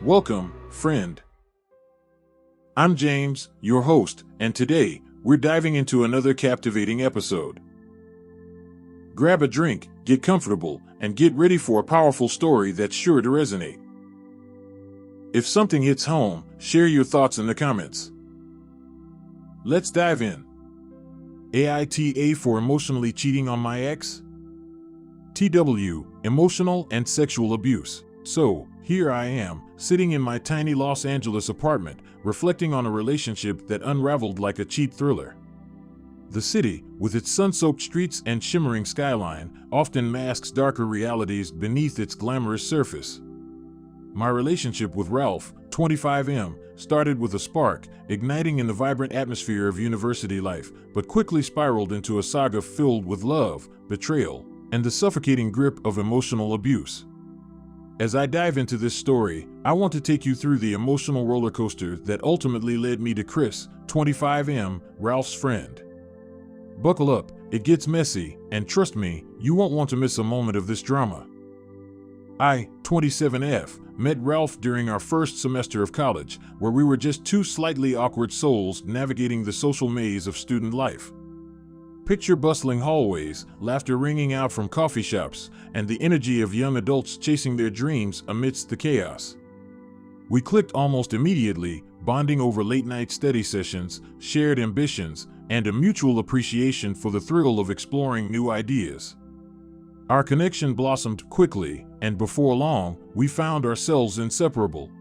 Welcome, friend. I'm James, your host, and today, we're diving into another captivating episode. Grab a drink, get comfortable, and get ready for a powerful story that's sure to resonate. If something hits home, share your thoughts in the comments. Let's dive in. AITA for emotionally cheating on my ex? TW, emotional and sexual abuse. So, here I am, sitting in my tiny Los Angeles apartment, reflecting on a relationship that unraveled like a cheap thriller. The city, with its sun-soaked streets and shimmering skyline, often masks darker realities beneath its glamorous surface. My relationship with Ralph, 25M, started with a spark, igniting in the vibrant atmosphere of university life, but quickly spiraled into a saga filled with love, betrayal, and the suffocating grip of emotional abuse. As I dive into this story, I want to take you through the emotional roller coaster that ultimately led me to Chris, 25M, Ralph's friend. Buckle up, it gets messy, and trust me, you won't want to miss a moment of this drama. I, 27F, met Ralph during our first semester of college, where we were just two slightly awkward souls navigating the social maze of student life. Picture bustling hallways, laughter ringing out from coffee shops, and the energy of young adults chasing their dreams amidst the chaos. We clicked almost immediately, bonding over late-night study sessions, shared ambitions, and a mutual appreciation for the thrill of exploring new ideas. Our connection blossomed quickly, and before long, we found ourselves inseparable.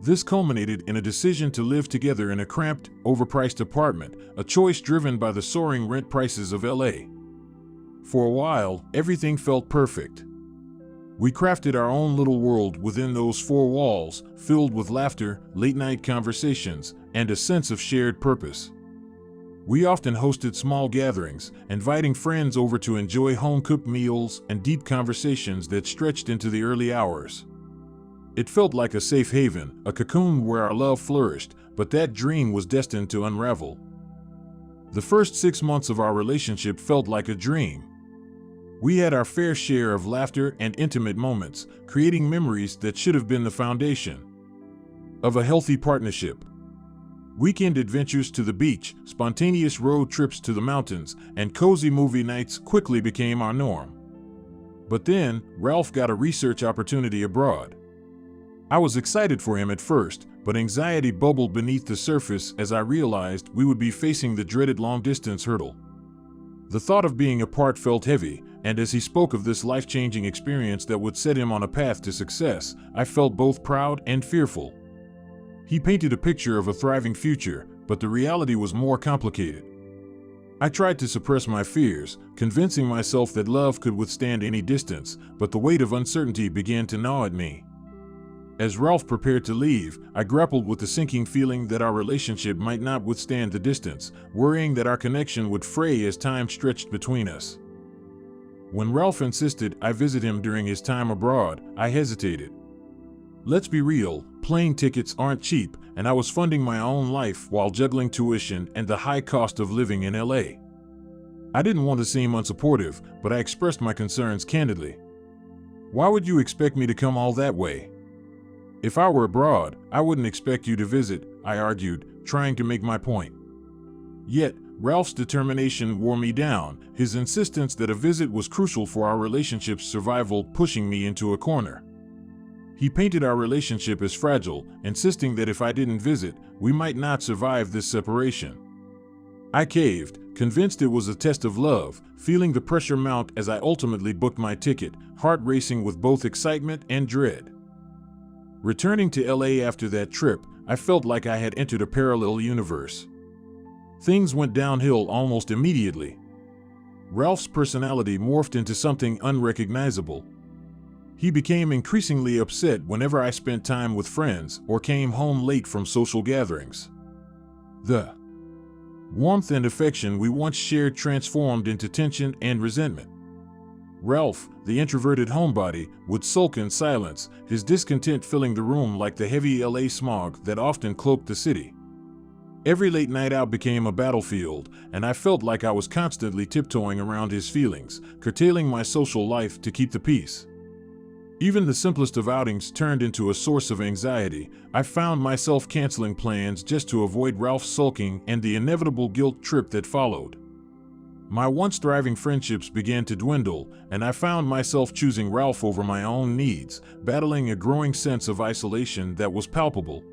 This culminated in a decision to live together in a cramped, overpriced apartment, a choice driven by the soaring rent prices of LA. For a while, everything felt perfect. We crafted our own little world within those four walls, filled with laughter, late-night conversations, and a sense of shared purpose. We often hosted small gatherings, inviting friends over to enjoy home-cooked meals and deep conversations that stretched into the early hours. It felt like a safe haven, a cocoon where our love flourished, but that dream was destined to unravel. The first 6 months of our relationship felt like a dream. We had our fair share of laughter and intimate moments, creating memories that should have been the foundation of a healthy partnership. Weekend adventures to the beach, spontaneous road trips to the mountains, and cozy movie nights quickly became our norm. But then, Ralph got a research opportunity abroad. I was excited for him at first, but anxiety bubbled beneath the surface as I realized we would be facing the dreaded long-distance hurdle. The thought of being apart felt heavy, and as he spoke of this life-changing experience that would set him on a path to success, I felt both proud and fearful. He painted a picture of a thriving future, but the reality was more complicated. I tried to suppress my fears, convincing myself that love could withstand any distance, but the weight of uncertainty began to gnaw at me. As Ralph prepared to leave, I grappled with the sinking feeling that our relationship might not withstand the distance, worrying that our connection would fray as time stretched between us. When Ralph insisted I visit him during his time abroad, I hesitated. Let's be real, plane tickets aren't cheap, and I was funding my own life while juggling tuition and the high cost of living in LA. I didn't want to seem unsupportive, but I expressed my concerns candidly. Why would you expect me to come all that way? If I were abroad, I wouldn't expect you to visit, I argued, trying to make my point. Yet, Ralph's determination wore me down, his insistence that a visit was crucial for our relationship's survival pushing me into a corner. He painted our relationship as fragile, insisting that if I didn't visit, we might not survive this separation. I caved, convinced it was a test of love, feeling the pressure mount as I ultimately booked my ticket, heart racing with both excitement and dread. Returning to LA after that trip, I felt like I had entered a parallel universe. Things went downhill almost immediately. Ralph's personality morphed into something unrecognizable. He became increasingly upset whenever I spent time with friends or came home late from social gatherings. The warmth and affection we once shared transformed into tension and resentment. Ralph, the introverted homebody, would sulk in silence, his discontent filling the room like the heavy LA smog that often cloaked the city. Every late night out became a battlefield, and I felt like I was constantly tiptoeing around his feelings, curtailing my social life to keep the peace. Even the simplest of outings turned into a source of anxiety. I found myself canceling plans just to avoid Ralph's sulking and the inevitable guilt trip that followed. My once thriving friendships began to dwindle, and I found myself choosing Ralph over my own needs, battling a growing sense of isolation that was palpable.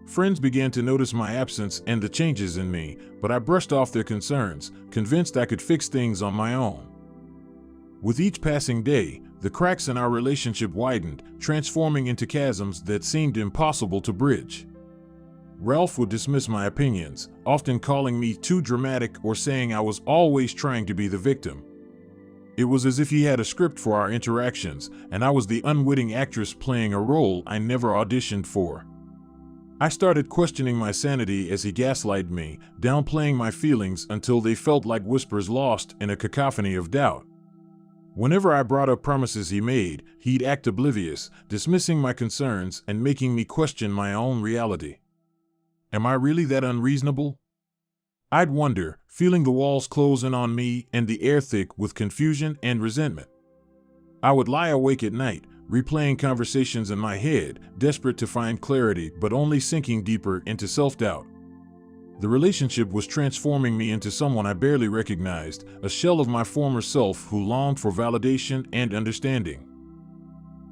Friends began to notice my absence and the changes in me, but I brushed off their concerns, convinced I could fix things on my own. With each passing day, the cracks in our relationship widened, transforming into chasms that seemed impossible to bridge. Ralph would dismiss my opinions, often calling me too dramatic or saying I was always trying to be the victim. It was as if he had a script for our interactions, and I was the unwitting actress playing a role I never auditioned for. I started questioning my sanity as he gaslighted me, downplaying my feelings until they felt like whispers lost in a cacophony of doubt. Whenever I brought up promises he made, he'd act oblivious, dismissing my concerns and making me question my own reality. Am I really that unreasonable? I'd wonder, feeling the walls close in on me and the air thick with confusion and resentment. I would lie awake at night, replaying conversations in my head, desperate to find clarity but only sinking deeper into self-doubt. The relationship was transforming me into someone I barely recognized, a shell of my former self who longed for validation and understanding.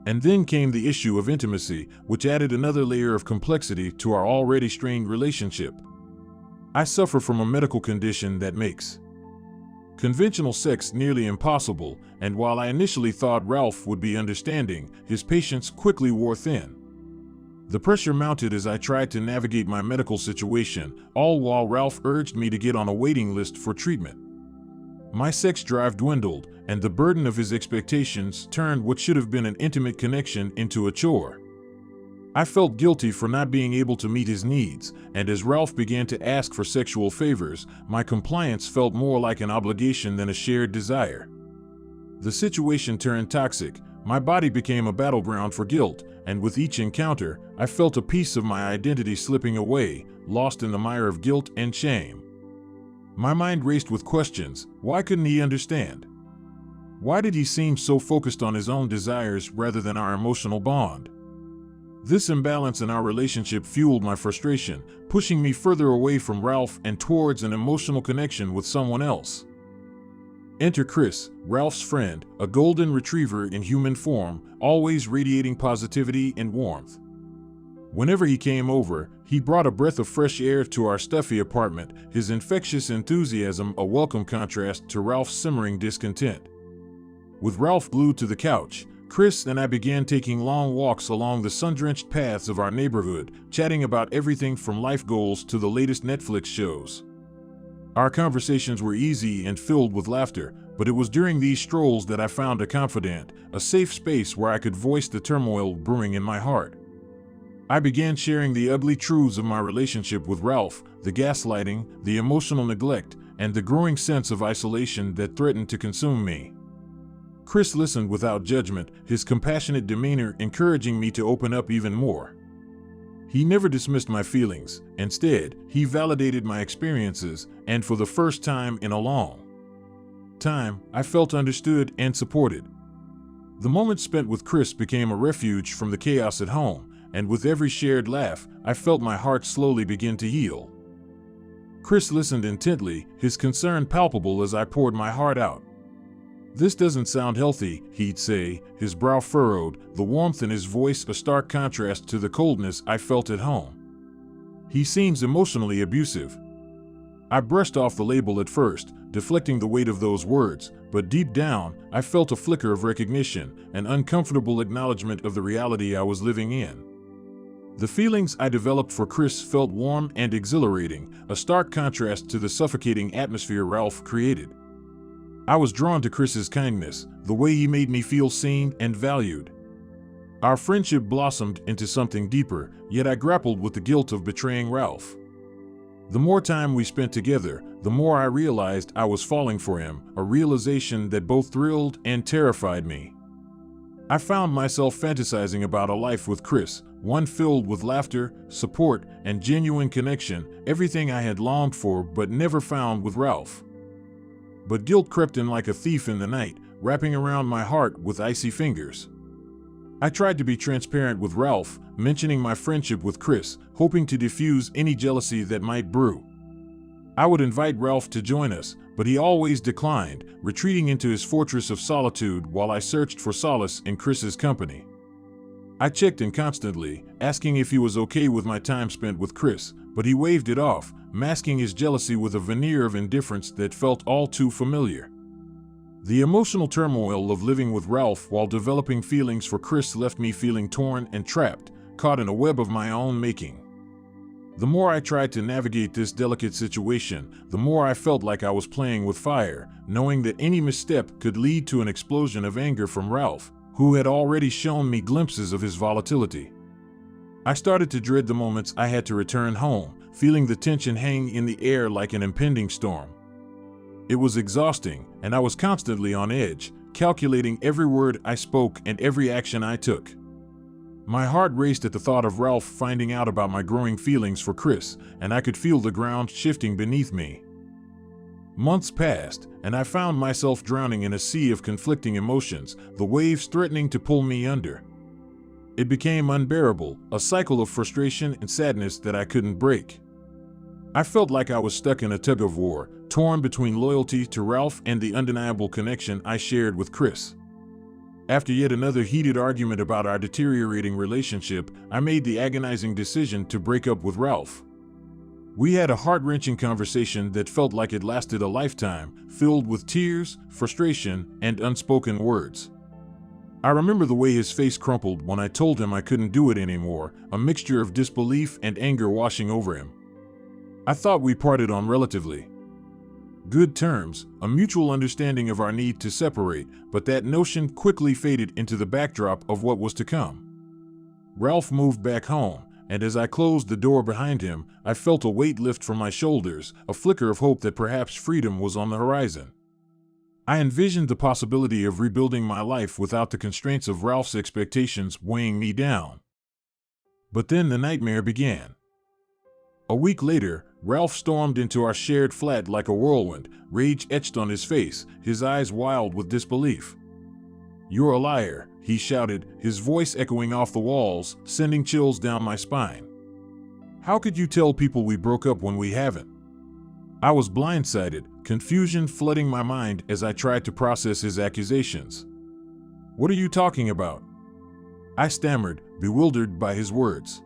And then came the issue of intimacy, which added another layer of complexity to our already strained relationship. I suffer from a medical condition that makes conventional sex nearly impossible, and while I initially thought Ralph would be understanding, his patience quickly wore thin. The pressure mounted as I tried to navigate my medical situation, all while Ralph urged me to get on a waiting list for treatment. My sex drive dwindled, and the burden of his expectations turned what should have been an intimate connection into a chore. I felt guilty for not being able to meet his needs, and as Ralph began to ask for sexual favors, my compliance felt more like an obligation than a shared desire. The situation turned toxic. My body became a battleground for guilt, and with each encounter, I felt a piece of my identity slipping away, lost in the mire of guilt and shame. My mind raced with questions. Why couldn't he understand? Why did he seem so focused on his own desires rather than our emotional bond? This imbalance in our relationship fueled my frustration, pushing me further away from Ralph and towards an emotional connection with someone else. Enter Chris, Ralph's friend, a golden retriever in human form, always radiating positivity and warmth. Whenever he came over, he brought a breath of fresh air to our stuffy apartment, his infectious enthusiasm a welcome contrast to Ralph's simmering discontent. With Ralph glued to the couch, Chris and I began taking long walks along the sun-drenched paths of our neighborhood, chatting about everything from life goals to the latest Netflix shows. Our conversations were easy and filled with laughter, but it was during these strolls that I found a confidant, a safe space where I could voice the turmoil brewing in my heart. I began sharing the ugly truths of my relationship with Ralph, the gaslighting, the emotional neglect, and the growing sense of isolation that threatened to consume me. Chris listened without judgment, his compassionate demeanor encouraging me to open up even more. He never dismissed my feelings. Instead, he validated my experiences, and for the first time in a long time, I felt understood and supported. The moments spent with Chris became a refuge from the chaos at home, and with every shared laugh, I felt my heart slowly begin to heal. Chris listened intently, his concern palpable as I poured my heart out. "This doesn't sound healthy," he'd say, his brow furrowed, the warmth in his voice a stark contrast to the coldness I felt at home. "He seems emotionally abusive." I brushed off the label at first, deflecting the weight of those words, but deep down, I felt a flicker of recognition, an uncomfortable acknowledgement of the reality I was living in. The feelings I developed for Chris felt warm and exhilarating, a stark contrast to the suffocating atmosphere Ralph created. I was drawn to Chris's kindness, the way he made me feel seen and valued. Our friendship blossomed into something deeper, yet I grappled with the guilt of betraying Ralph. The more time we spent together, the more I realized I was falling for him, a realization that both thrilled and terrified me. I found myself fantasizing about a life with Chris, one filled with laughter, support, and genuine connection, everything I had longed for but never found with Ralph. But guilt crept in like a thief in the night, wrapping around my heart with icy fingers. I tried to be transparent with Ralph, mentioning my friendship with Chris, hoping to diffuse any jealousy that might brew. I would invite Ralph to join us, but he always declined, retreating into his fortress of solitude while I searched for solace in Chris's company. I checked in constantly, asking if he was okay with my time spent with Chris, but he waved it off, masking his jealousy with a veneer of indifference that felt all too familiar. The emotional turmoil of living with Ralph while developing feelings for Chris left me feeling torn and trapped, caught in a web of my own making. The more I tried to navigate this delicate situation, the more I felt like I was playing with fire, knowing that any misstep could lead to an explosion of anger from Ralph, who had already shown me glimpses of his volatility. I started to dread the moments I had to return home, feeling the tension hang in the air like an impending storm. It was exhausting, and I was constantly on edge, calculating every word I spoke and every action I took. My heart raced at the thought of Ralph finding out about my growing feelings for Chris, and I could feel the ground shifting beneath me. Months passed, and I found myself drowning in a sea of conflicting emotions, the waves threatening to pull me under. It became unbearable, a cycle of frustration and sadness that I couldn't break. I felt like I was stuck in a tug-of-war, torn between loyalty to Ralph and the undeniable connection I shared with Chris. After yet another heated argument about our deteriorating relationship, I made the agonizing decision to break up with Ralph. We had a heart-wrenching conversation that felt like it lasted a lifetime, filled with tears, frustration, and unspoken words. I remember the way his face crumpled when I told him I couldn't do it anymore, a mixture of disbelief and anger washing over him. I thought we parted on relatively good terms, a mutual understanding of our need to separate, but that notion quickly faded into the backdrop of what was to come. Ralph moved back home, and as I closed the door behind him, I felt a weight lift from my shoulders, a flicker of hope that perhaps freedom was on the horizon. I envisioned the possibility of rebuilding my life without the constraints of Ralph's expectations weighing me down. But then the nightmare began. A week later, Ralph stormed into our shared flat like a whirlwind, rage etched on his face, his eyes wild with disbelief. "You're a liar," he shouted, his voice echoing off the walls, sending chills down my spine. "How could you tell people we broke up when we haven't?" I was blindsided, confusion flooding my mind as I tried to process his accusations. "What are you talking about?" I stammered, bewildered by his words.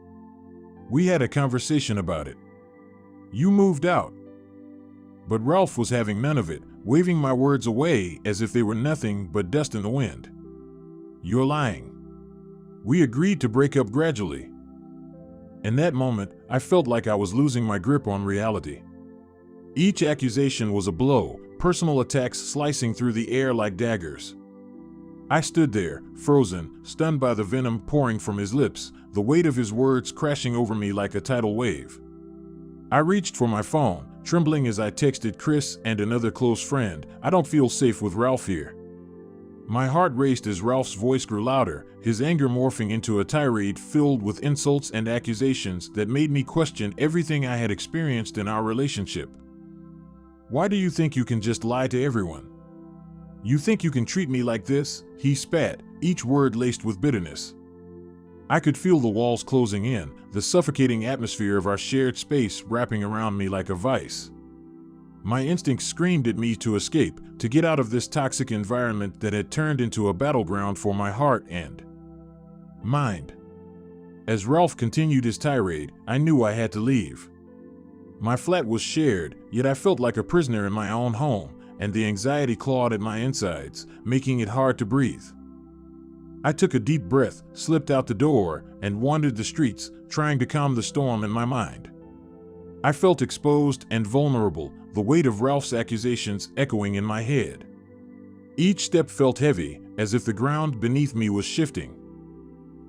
"We had a conversation about it. You moved out." But Ralph was having none of it, waving my words away as if they were nothing but dust in the wind. "You're lying. We agreed to break up gradually." In that moment, I felt like I was losing my grip on reality. Each accusation was a blow, personal attacks slicing through the air like daggers. I stood there, frozen, stunned by the venom pouring from his lips, the weight of his words crashing over me like a tidal wave. I reached for my phone, trembling as I texted Chris and another close friend, "I don't feel safe with Ralph here." My heart raced as Ralph's voice grew louder, his anger morphing into a tirade filled with insults and accusations that made me question everything I had experienced in our relationship. "Why do you think you can just lie to everyone? You think you can treat me like this?" he spat, each word laced with bitterness. I could feel the walls closing in, the suffocating atmosphere of our shared space wrapping around me like a vice. My instincts screamed at me to escape, to get out of this toxic environment that had turned into a battleground for my heart and mind. As Ralph continued his tirade, I knew I had to leave. My flat was shared, yet I felt like a prisoner in my own home, and the anxiety clawed at my insides, making it hard to breathe. I took a deep breath, slipped out the door, and wandered the streets, trying to calm the storm in my mind. I felt exposed and vulnerable, the weight of Ralph's accusations echoing in my head. Each step felt heavy, as if the ground beneath me was shifting.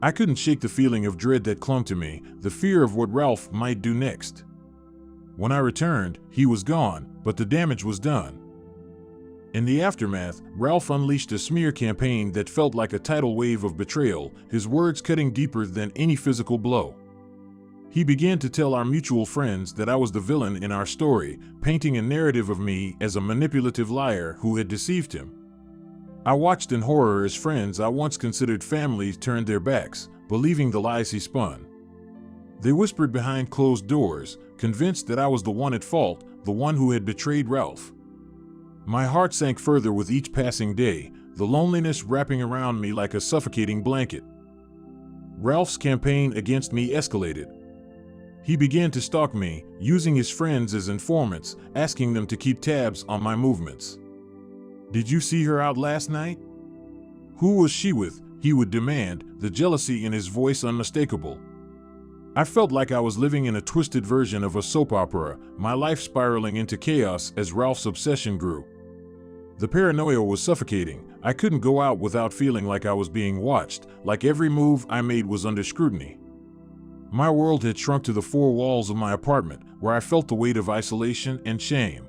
I couldn't shake the feeling of dread that clung to me, the fear of what Ralph might do next. When I returned, he was gone, but the damage was done. In the aftermath, Ralph unleashed a smear campaign that felt like a tidal wave of betrayal, his words cutting deeper than any physical blow. He began to tell our mutual friends that I was the villain in our story, painting a narrative of me as a manipulative liar who had deceived him. I watched in horror as friends I once considered family turned their backs, believing the lies he spun. They whispered behind closed doors, convinced that I was the one at fault, the one who had betrayed Ralph. My heart sank further with each passing day, the loneliness wrapping around me like a suffocating blanket. Ralph's campaign against me escalated. He began to stalk me, using his friends as informants, asking them to keep tabs on my movements. "Did you see her out last night? Who was she with?" he would demand, the jealousy in his voice unmistakable. I felt like I was living in a twisted version of a soap opera, my life spiraling into chaos as Ralph's obsession grew. The paranoia was suffocating. I couldn't go out without feeling like I was being watched, like every move I made was under scrutiny. My world had shrunk to the four walls of my apartment, where I felt the weight of isolation and shame.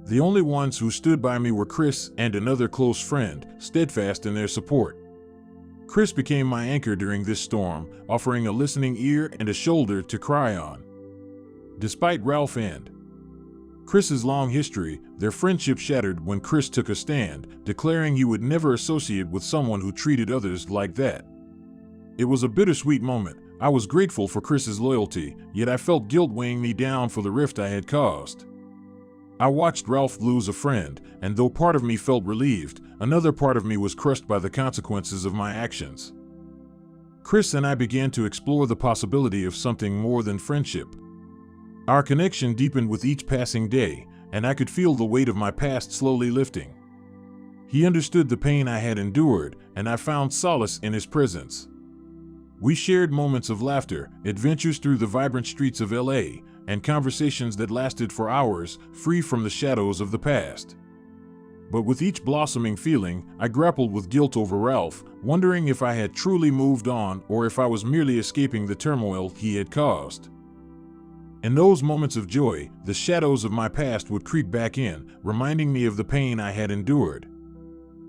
The only ones who stood by me were Chris and another close friend, steadfast in their support. Chris became my anchor during this storm, offering a listening ear and a shoulder to cry on. Despite Ralph and Chris's long history, their friendship shattered when Chris took a stand, declaring he would never associate with someone who treated others like that. It was a bittersweet moment. I was grateful for Chris's loyalty, yet I felt guilt weighing me down for the rift I had caused. I watched Ralph lose a friend, and though part of me felt relieved, another part of me was crushed by the consequences of my actions. Chris and I began to explore the possibility of something more than friendship. Our connection deepened with each passing day, and I could feel the weight of my past slowly lifting. He understood the pain I had endured, and I found solace in his presence. We shared moments of laughter, adventures through the vibrant streets of LA, and conversations that lasted for hours, free from the shadows of the past. But with each blossoming feeling, I grappled with guilt over Ralph, wondering if I had truly moved on or if I was merely escaping the turmoil he had caused. In those moments of joy, the shadows of my past would creep back in, reminding me of the pain I had endured.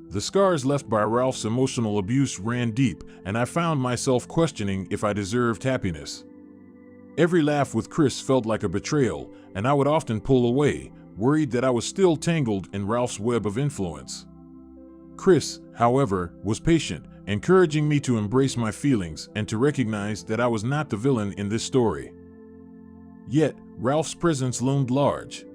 The scars left by Ralph's emotional abuse ran deep, and I found myself questioning if I deserved happiness. Every laugh with Chris felt like a betrayal, and I would often pull away, worried that I was still tangled in Ralph's web of influence. Chris, however, was patient, encouraging me to embrace my feelings and to recognize that I was not the villain in this story. Yet, Ralph's presence loomed large.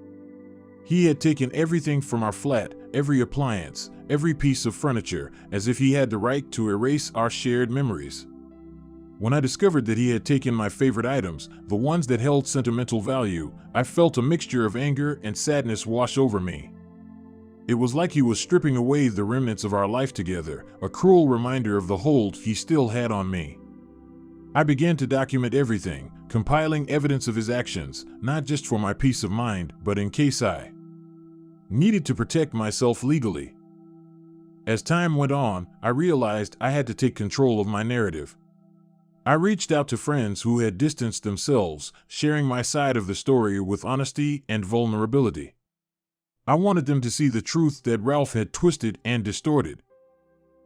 He had taken everything from our flat, every appliance, every piece of furniture, as if he had the right to erase our shared memories. When I discovered that he had taken my favorite items, the ones that held sentimental value, I felt a mixture of anger and sadness wash over me. It was like he was stripping away the remnants of our life together, a cruel reminder of the hold he still had on me. I began to document everything, compiling evidence of his actions, not just for my peace of mind, but in case I needed to protect myself legally. As time went on, I realized I had to take control of my narrative. I reached out to friends who had distanced themselves, sharing my side of the story with honesty and vulnerability. I wanted them to see the truth that Ralph had twisted and distorted.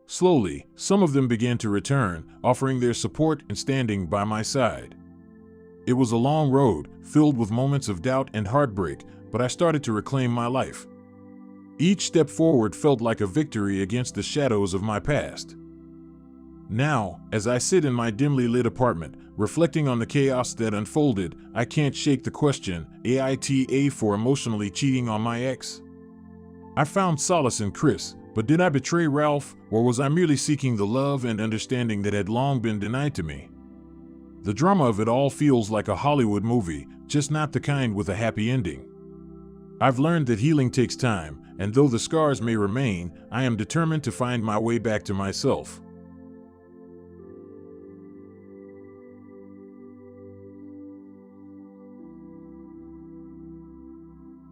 Slowly, some of them began to return, offering their support and standing by my side. It was a long road, filled with moments of doubt and heartbreak, but I started to reclaim my life. Each step forward felt like a victory against the shadows of my past. Now, as I sit in my dimly lit apartment, reflecting on the chaos that unfolded, I can't shake the question, AITA for emotionally cheating on my ex? I found solace in Chris, but did I betray Ralph, or was I merely seeking the love and understanding that had long been denied to me? The drama of it all feels like a Hollywood movie, just not the kind with a happy ending. I've learned that healing takes time, and though the scars may remain, I am determined to find my way back to myself.